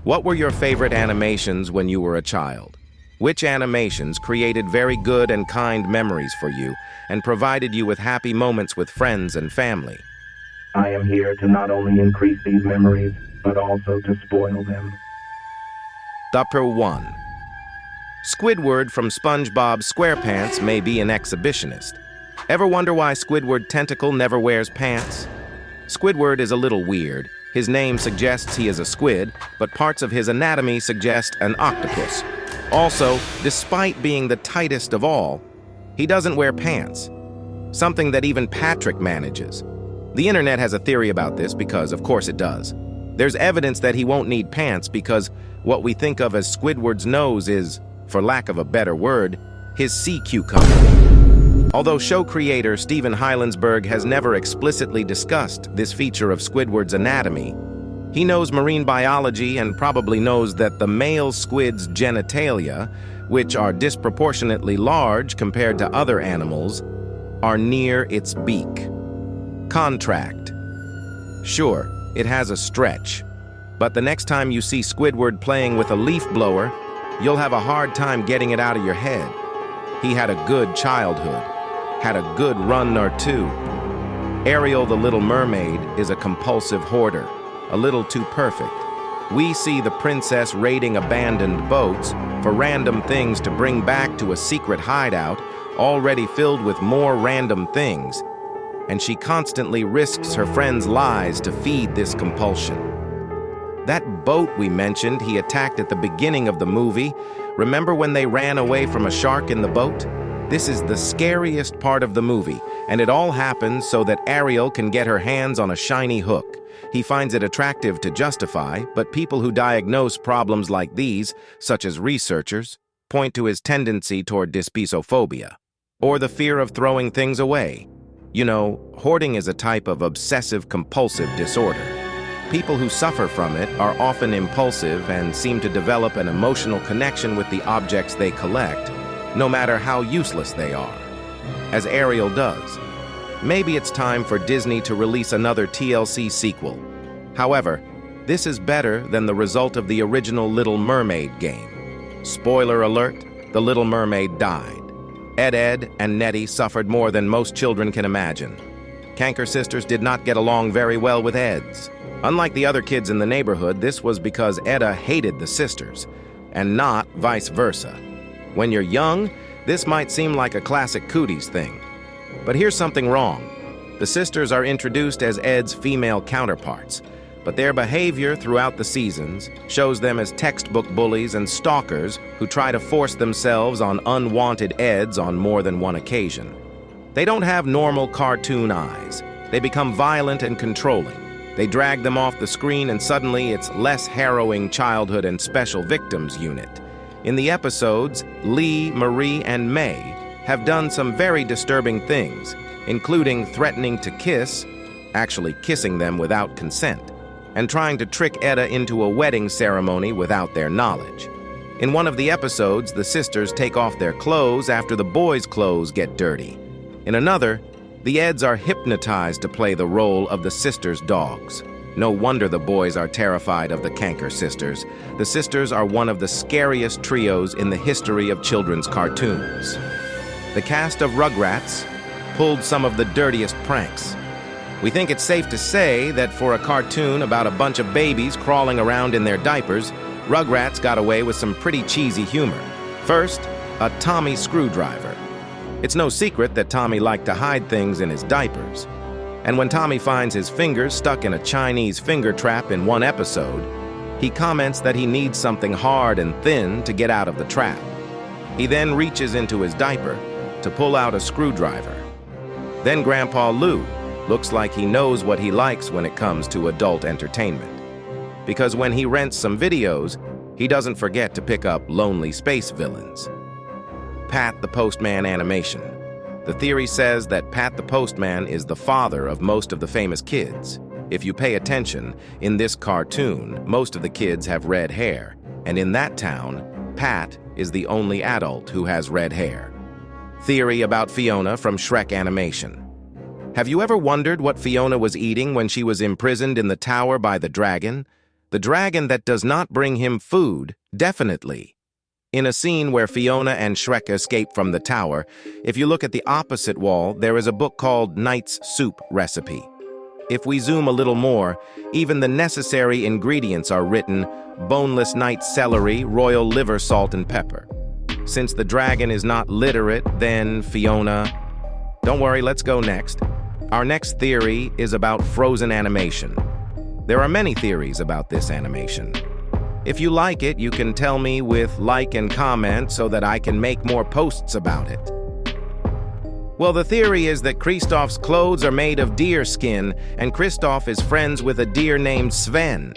What were your favorite animations when you were a child? Which animations created very good and kind memories for you and provided you with happy moments with friends and family? I am here to not only increase these memories, but also to spoil them. Upper 1. Squidward from SpongeBob SquarePants may be an exhibitionist. Ever wonder why Squidward Tentacle never wears pants? Squidward is a little weird. His name suggests he is a squid, but parts of his anatomy suggest an octopus. Also, despite being the tightest of all, he doesn't wear pants, something that even Patrick manages. The internet has a theory about this because, of course, it does. There's evidence that he won't need pants because what we think of as Squidward's nose is, for lack of a better word, his sea cucumber. Although show creator Stephen Hylandsberg has never explicitly discussed this feature of Squidward's anatomy, he knows marine biology and probably knows that the male squid's genitalia, which are disproportionately large compared to other animals, are near its beak. Contract. Sure, it has a stretch, but the next time you see Squidward playing with a leaf blower, you'll have a hard time getting it out of your head. He had a good childhood, had a good run or two. Ariel the Little Mermaid is a compulsive hoarder, a little too perfect. We see the princess raiding abandoned boats for random things to bring back to a secret hideout already filled with more random things, and she constantly risks her friends' lives to feed this compulsion. That boat we mentioned he attacked at the beginning of the movie, remember when they ran away from a shark in the boat? This is the scariest part of the movie, and it all happens so that Ariel can get her hands on a shiny hook. He finds it attractive to justify, but people who diagnose problems like these, such as researchers, point to his tendency toward dyspisophobia, or the fear of throwing things away. You know, hoarding is a type of obsessive-compulsive disorder. People who suffer from it are often impulsive and seem to develop an emotional connection with the objects they collect, no matter how useless they are, as Ariel does. Maybe it's time for Disney to release another TLC sequel. However, this is better than the result of the original Little Mermaid game. Spoiler alert, the Little Mermaid died. Edd and Eddy suffered more than most children can imagine. Canker sisters did not get along very well with Edds. Unlike the other kids in the neighborhood, this was because Edda hated the sisters, and not vice versa. When you're young, this might seem like a classic cooties thing. But here's something wrong. The sisters are introduced as Edd's female counterparts, but their behavior throughout the seasons shows them as textbook bullies and stalkers who try to force themselves on unwanted Edds on more than one occasion. They don't have normal cartoon eyes. They become violent and controlling. They drag them off the screen and suddenly it's less harrowing childhood and special victims unit. In the episodes, Lee, Marie, and May have done some very disturbing things, including threatening to kiss, actually kissing them without consent, and trying to trick Edda into a wedding ceremony without their knowledge. In one of the episodes, the sisters take off their clothes after the boys' clothes get dirty. In another, the Edds are hypnotized to play the role of the sisters' dogs. No wonder the boys are terrified of the Canker sisters. The sisters are one of the scariest trios in the history of children's cartoons. The cast of Rugrats pulled some of the dirtiest pranks. We think it's safe to say that for a cartoon about a bunch of babies crawling around in their diapers, Rugrats got away with some pretty cheesy humor. First, a Tommy screwdriver. It's no secret that Tommy liked to hide things in his diapers. And when Tommy finds his fingers stuck in a Chinese finger trap in one episode, he comments that he needs something hard and thin to get out of the trap. He then reaches into his diaper to pull out a screwdriver. Then Grandpa Lou looks like he knows what he likes when it comes to adult entertainment. Because when he rents some videos, he doesn't forget to pick up lonely space villains. Pat the Postman animation. The theory says that Pat the Postman is the father of most of the famous kids. If you pay attention, in this cartoon, most of the kids have red hair, and in that town, Pat is the only adult who has red hair. Theory about Fiona from Shrek animation. Have you ever wondered what Fiona was eating when she was imprisoned in the tower by the dragon? The dragon that does not bring him food, definitely. In a scene where Fiona and Shrek escape from the tower, if you look at the opposite wall, there is a book called Knight's Soup Recipe. If we zoom a little more, even the necessary ingredients are written: boneless night celery, royal liver, salt, and pepper. Since the dragon is not literate, then Fiona... Don't worry, let's go next. Our next theory is about frozen animation. There are many theories about this animation. If you like it, you can tell me with like and comment so that I can make more posts about it. Well, the theory is that Kristoff's clothes are made of deer skin, and Kristoff is friends with a deer named Sven.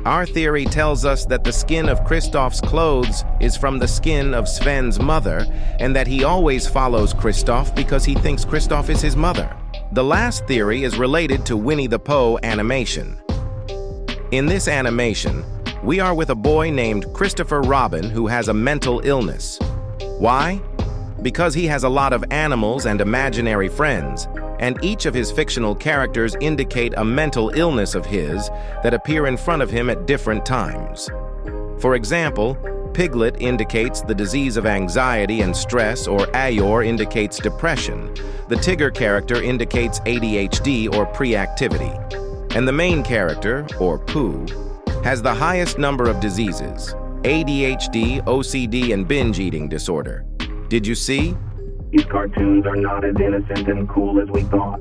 Our theory tells us that the skin of Kristoff's clothes is from the skin of Sven's mother, and that he always follows Kristoff because he thinks Kristoff is his mother. The last theory is related to Winnie-the-Pooh animation. In this animation, we are with a boy named Christopher Robin who has a mental illness. Why? Because he has a lot of animals and imaginary friends, and each of his fictional characters indicate a mental illness of his that appear in front of him at different times. For example, Piglet indicates the disease of anxiety and stress, or Eeyore indicates depression. The Tigger character indicates ADHD or pre-activity. And the main character, or Pooh, has the highest number of diseases: ADHD, OCD, and binge eating disorder. Did you see? These cartoons are not as innocent and cool as we thought.